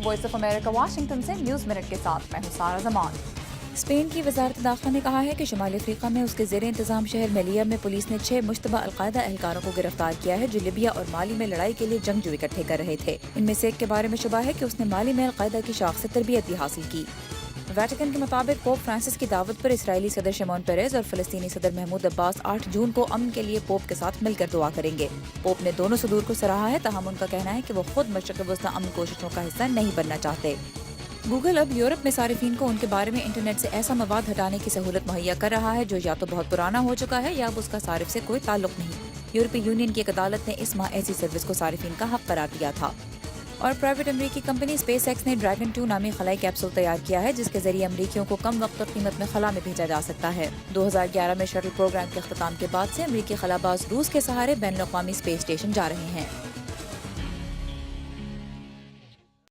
Voice of America Washington سے news minute کے ساتھ میں ہوں سارہ زمان۔ اسپین کی وزارت داخلہ نے کہا ہے کہ شمالی افریقہ میں اس کے زیر انتظام شہر میلیا میں پولیس نے 6 مشتبہ القاعدہ اہلکاروں کو گرفتار کیا ہے جو لیبیا اور مالی میں لڑائی کے لیے جنگجو اکٹھے کر رہے تھے۔ ان میں سے ایک کے بارے میں شبہ ہے کہ اس نے مالی میں القاعدہ کی شاخ سے تربیت بھی حاصل کی۔ ویٹیکن کے مطابق پوپ فرانسس کی دعوت پر اسرائیلی صدر شمعون پیریز اور فلسطینی صدر محمود عباس 8 جون کو امن کے لیے پوپ کے ساتھ مل کر دعا کریں گے۔ پوپ نے دونوں صدور کو سراہا ہے، تاہم ان کا کہنا ہے کہ وہ خود مشرق وسطی امن کوششوں کا حصہ نہیں بننا چاہتے۔ گوگل اب یورپ میں صارفین کو ان کے بارے میں انٹرنیٹ سے ایسا مواد ہٹانے کی سہولت مہیا کر رہا ہے جو یا تو بہت پرانا ہو چکا ہے یا اب اس کا صارف سے کوئی تعلق نہیں۔ یورپی یونین کی ایک عدالت نے اس ماہ ایسی سروس کو صارفین کا حق قرار دیا تھا۔ اور پرائیویٹ امریکی کمپنی اسپیس ایکس نے ڈریگن 2 نامی خلائی کیپسول تیار کیا ہے جس کے ذریعے امریکیوں کو کم وقت اور قیمت میں خلا میں بھیجا جا سکتا ہے۔ 2011 میں شٹل پروگرام کے اختتام کے بعد سے امریکی خلا باز روس کے سہارے بین الاقوامی اسپیس اسٹیشن جا رہے ہیں۔